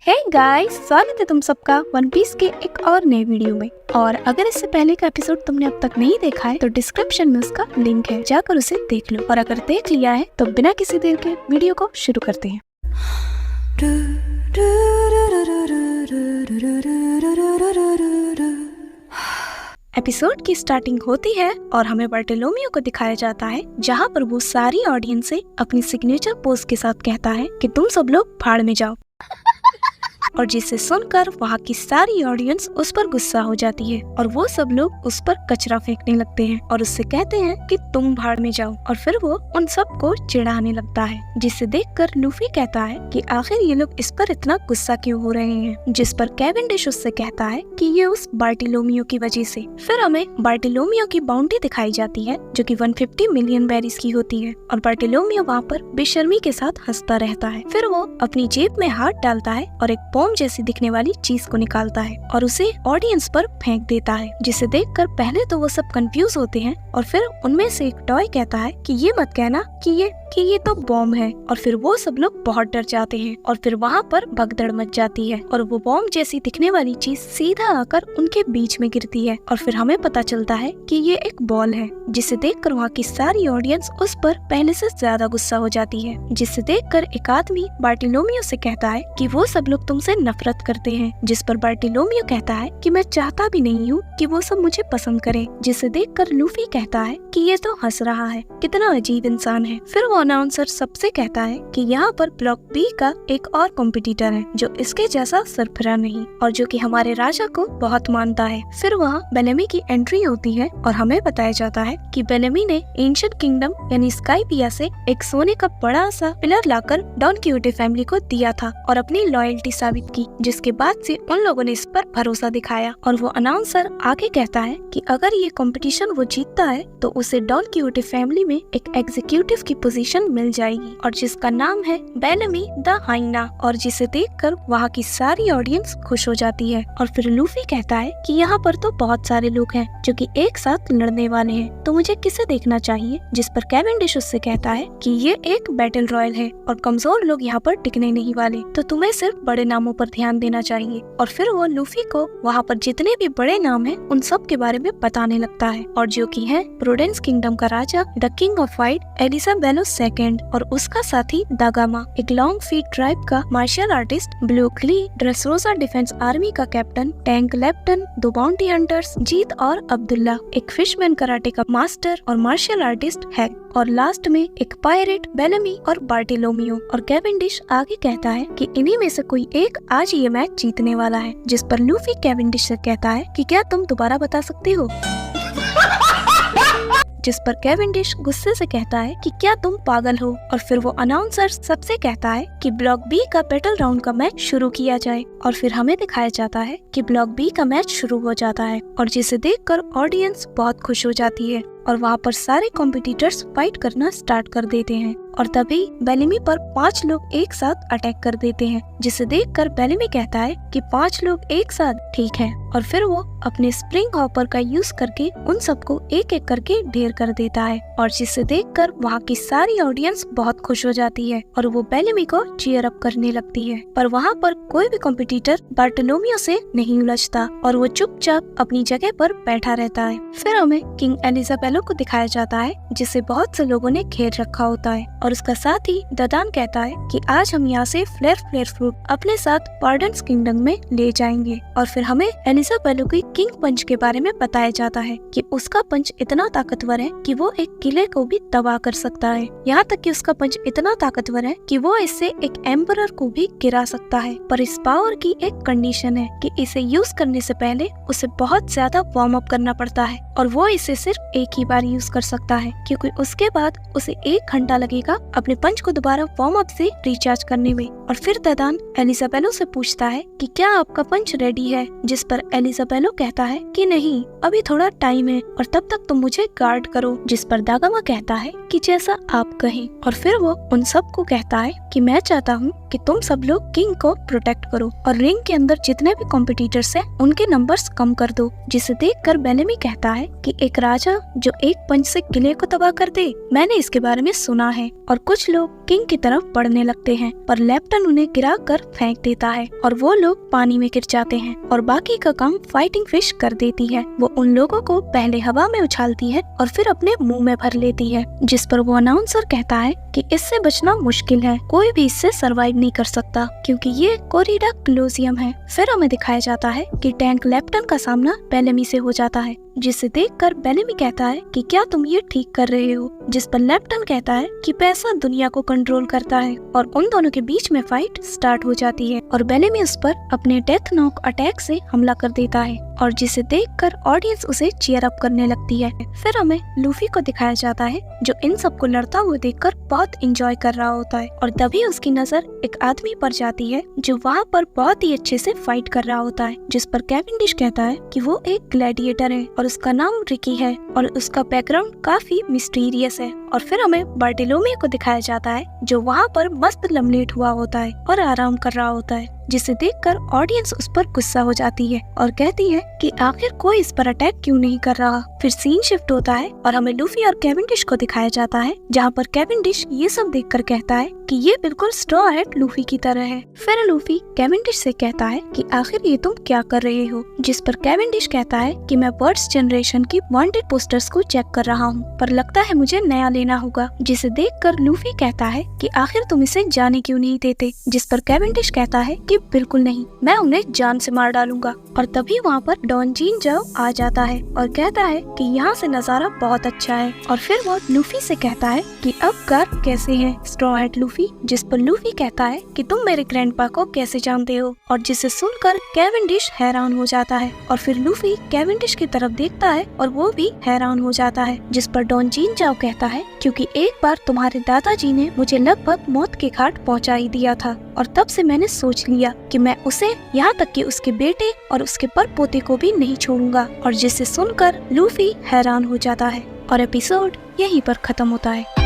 Hey guys, स्वागत है तुम सबका वन पीस के एक और नए वीडियो में। और अगर इससे पहले का एपिसोड तुमने अब तक नहीं देखा है तो डिस्क्रिप्शन में उसका लिंक है, जाकर उसे देख लो। और अगर देख लिया है तो बिना किसी देर के वीडियो को शुरू करते हैं। एपिसोड की स्टार्टिंग होती है और हमें बार्टोलोमियो को दिखाया जाता है, जहाँ पर वो सारी ऑडियंस से अपनी सिग्नेचर पोज के साथ कहता है कि तुम सब लोग भाड़ में जाओ। और जिसे सुनकर वहाँ की सारी ऑडियंस उस पर गुस्सा हो जाती है और वो सब लोग उस पर कचरा फेंकने लगते हैं और उससे कहते हैं कि तुम भाड़ में जाओ। और फिर वो उन सबको चिढ़ाने लगता है, जिसे देखकर लूफी कहता है कि आखिर ये लोग इस पर इतना गुस्सा क्यों हो रहे हैं। जिस पर कैवेंडिश उससे कहता है कि ये उस बार्टोलोमियो की वजह से। फिर हमें बार्टोलोमियो की बाउंटी दिखाई जाती है जो कि 150 मिलियन बेरीज की होती है और बार्टोलोमियो वहाँ पर बेशर्मी के साथ हंसता रहता है। फिर वो अपनी जेब में हाथ डालता है और एक बॉम्ब जैसी दिखने वाली चीज को निकालता है और उसे ऑडियंस पर फेंक देता है, जिसे देखकर पहले तो वो सब कंफ्यूज होते हैं और फिर उनमें से एक टॉय कहता है कि ये मत कहना कि ये तो बॉम्ब है। और फिर वो सब लोग बहुत डर जाते हैं और फिर वहाँ पर भगदड़ मच जाती है और वो बॉम्ब जैसी दिखने वाली चीज सीधा आकर उनके बीच में गिरती है और फिर हमें पता चलता है कि ये एक बॉल है, जिसे देखकर वहाँ की सारी ऑडियंस उस पर पहले से ज्यादा गुस्सा हो जाती है। जिसे देखकर एक आदमी बार्टोलोमियो से कहता है कि वो सब लोग तुमसे नफरत करते हैं, जिस पर बार्टोलोमियो कहता है कि मैं चाहता भी नहीं हूँ कि वो सब मुझे पसंद करें। जिसे देखकर लूफी कहता है कि ये तो हंस रहा है, कितना अजीब इंसान है। फिर वो अनाउंसर सबसे कहता है कि यहाँ पर ब्लॉक बी का एक और कॉम्पिटिटर है जो इसके जैसा सरफरा नहीं और जो कि हमारे राजा को बहुत मानता है। फिर वहाँ बेलेमी की एंट्री होती है और हमें बताया जाता है कि बेलेमी ने एंशिएंट किंगडम यानी स्काईपिया से एक सोने का बड़ा सा पिलर लाकर डॉन क्यूटे फैमिली को दिया था और अपनी लॉयल्टी साबित की, जिसके बाद से उन लोगों ने इस पर भरोसा दिखाया। और वो अनाउंसर आगे कहता है कि अगर ये कंपटीशन वो जीतता है तो उसे डॉन क्यूटे फैमिली में एक एग्जीक्यूटिव की पोजीशन मिल जाएगी और जिसका नाम है बेलेमी द हाइना। और जिसे देखकर वहाँ की सारी ऑडियंस खुश हो जाती है। और फिर लूफी कहता है कि यहाँ पर तो बहुत सारे लोग हैं जो कि एक साथ लड़ने वाले हैं, तो मुझे किसे देखना चाहिए। जिस पर कैवेंडिश उससे कहता है कि ये एक बैटल रॉयल है और कमजोर लोग यहाँ पर टिकने नहीं वाले, तो तुम्हें सिर्फ बड़े नामों पर ध्यान देना चाहिए। और फिर वो लूफी को वहाँ पर जितने भी बड़े नाम हैं उन सब के बारे में बताने लगता है और जो कि है प्रोडेंस किंगडम का राजा the king of white Elizabello second और उसका साथी दागामा, एक लॉन्ग फीट ट्राइब का martial artist Blue Klee, Dressrosa defense army का captain, Tank Lefton, 2 bounty hunters Jeet और अब्दुल्ला, एक फिशमैन कराटे का मास्टर और मार्शल आर्टिस्ट हैक, और लास्ट में एक पायरेट बेलेमी और बार्टोलोमियो। और कैवेंडिश आगे कहता है कि इन्हीं में से कोई एक आज ये मैच जीतने वाला है। जिस पर लूफी कैवेंडिश से कहता है कि क्या तुम दोबारा बता सकते हो। जिस पर कैवेंडिश गुस्से से कहता है कि क्या तुम पागल हो। और फिर वो अनाउंसर सबसे कहता है कि ब्लॉक बी का बैटल राउंड का मैच शुरू किया जाए। और फिर हमें दिखाया जाता है कि ब्लॉक बी का मैच शुरू हो जाता है और जिसे देखकर ऑडियंस बहुत खुश हो जाती है और वहाँ पर सारे कॉम्पिटिटर्स फाइट करना स्टार्ट कर देते हैं। और तभी बेलेमी पर 5 लोग एक साथ अटैक कर देते हैं, जिसे देखकर बेलेमी कहता है कि 5 लोग एक साथ, ठीक है। और फिर वो अपने स्प्रिंग हॉपर का यूज करके उन सबको एक एक करके ढेर कर देता है और जिसे देखकर वहाँ की सारी ऑडियंस बहुत खुश हो जाती है और वो बेलेमी को चीयर अप करने लगती है। पर वहाँ पर कोई भी कॉम्पिटिटर बार्टोलोमियो से नहीं उलझता और वो चुपचाप अपनी जगह पर बैठा रहता है। फिर हमें किंग एलिजाबेलो को दिखाया जाता है, जिसे बहुत से लोगों ने घेर रखा होता है और उसका साथी ददान कहता है कि आज हम यहाँ से फ्लेयर फ्रूट अपने साथ पार्डन्स किंगडम में ले जाएंगे। और फिर हमें एलिजाबेलो की किंग पंच के बारे में बताया जाता है कि उसका पंच इतना ताकतवर है कि वो एक किले को भी तबाह कर सकता है। यहाँ तक कि उसका पंच इतना ताकतवर है कि वो इससे एक एम्परर को भी गिरा सकता है। पर इस पावर की एक कंडीशन है कि इसे यूज करने से पहले उसे बहुत ज्यादा वार्म अप करना पड़ता है और वो इसे सिर्फ एक ही बार यूज कर सकता है, क्योंकि उसके बाद उसे 1 घंटा लगेगा अपने पंच को दोबारा वार्म अप से रिचार्ज करने में। और फिर ददान एलिजाबेलो से पूछता है कि क्या आपका पंच रेडी है। जिस पर एलिजाबेलो कहता है कि नहीं, अभी थोड़ा टाइम है और तब तक तुम मुझे गार्ड करो। जिस पर दागामा कहता है कि जैसा आप कहें। और फिर वो उन सब को कहता है कि मैं चाहता हूँ कि तुम सब लोग किंग को प्रोटेक्ट करो और रिंग के अंदर जितने भी कॉम्पिटिटर्स हैं उनके नंबर्स कम कर दो। जिसे देखकर बेलेमी कहता है कि एक राजा जो एक पंच से किले को तबाह कर दे, मैंने इसके बारे में सुना है। और कुछ लोग किंग की तरफ बढ़ने लगते हैं, पर लेफ्टन उन्हें गिरा कर फेंक देता है और वो लोग पानी में गिर जाते हैं और बाकी का काम फाइटिंग फिश कर देती है। वो उन लोगों को पहले हवा में उछालती है और फिर अपने मुंह में भर लेती है, जिस पर वो अनाउंसर कहता है कि इससे बचना मुश्किल है, कोई भी इससे सरवाइव नहीं कर सकता क्योंकि ये कोरिडा क्लोजियम है। फिर हमें दिखाया जाता है कि टैंक लेफ्टन का सामना बेलेमी से हो जाता है, जिसे देखकर बेलेमी कहता है कि क्या तुम ये ठीक कर रहे हो, जिस पर लेफ्टन कहता है कि पैसा दुनिया को कंट्रोल करता है और उन दोनों के बीच में फाइट स्टार्ट हो जाती है और बेलेमी उस पर अपने डेथ नॉक अटैक से हमला कर देता है और जिसे देखकर ऑडियंस उसे चीयर अप करने लगती है। फिर हमें लूफी को दिखाया जाता है जो इन सबको लड़ता हुआ देखकर बहुत इंजॉय कर रहा होता है और तभी उसकी नजर एक आदमी पर जाती है जो वहाँ पर बहुत ही अच्छे से फाइट कर रहा होता है, जिस पर कैवेंडिश कहता है कि वो एक ग्लैडिएटर है और उसका नाम रिकी है और उसका बैकग्राउंड काफी मिस्टीरियस है। और फिर हमें बार्टिलोमियो को दिखाया जाता है जो वहाँ पर मस्त लमलेट हुआ होता है और आराम कर रहा होता है, जिसे देखकर ऑडियंस उस पर गुस्सा हो जाती है और कहती है कि आखिर कोई इस पर अटैक क्यों नहीं कर रहा। फिर सीन शिफ्ट होता है और हमें लूफी और कैवेंडिश को दिखाया जाता है, जहाँ पर कैवेंडिश ये सब देखकर कहता है कि ये बिल्कुल स्ट्रॉ हैट लूफी की तरह है। फिर लूफी कैवेंडिश से कहता है कि आखिर ये तुम क्या कर रहे हो, जिस पर कैवेंडिश कहता है कि मैं बर्ड्स जनरेशन की वांटेड पोस्टर्स को चेक कर रहा हूँ, पर लगता है मुझे नया लेना होगा, जिसे देखकर लूफी कहता है कि आखिर तुम इसे जाने क्यों नहीं देते, जिस पर कैवेंडिश कहता है कि बिल्कुल नहीं, मैं उन्हें जान से मार डालूंगा। और तभी वहाँ पर डॉन जिनजाओ आ जाता है और कहता है कि यहाँ से नजारा बहुत अच्छा है और फिर वो लूफी से कहता है कि अब कार कैसे है स्ट्रॉ हैट लूफी, जिस पर लूफी कहता है कि तुम मेरे ग्रैंडपा को कैसे जानते हो, और जिसे सुनकर कैवेंडिश हैरान हो जाता है और फिर लूफी कैवेंडिश की तरफ देखता है और वो भी हैरान हो जाता है, जिस पर डॉन जिनजाओ कहता है क्योंकि एक बार तुम्हारे दादाजी ने मुझे लगभग मौत के घाट पहुँचा ही दिया था और तब से मैंने सोच लिया कि मैं उसे यहाँ तक कि उसके बेटे और उसके परपोते को भी नहीं छोड़ूंगा, और जिसे सुनकर लूफी हैरान हो जाता है और एपिसोड यहीं पर खत्म होता है।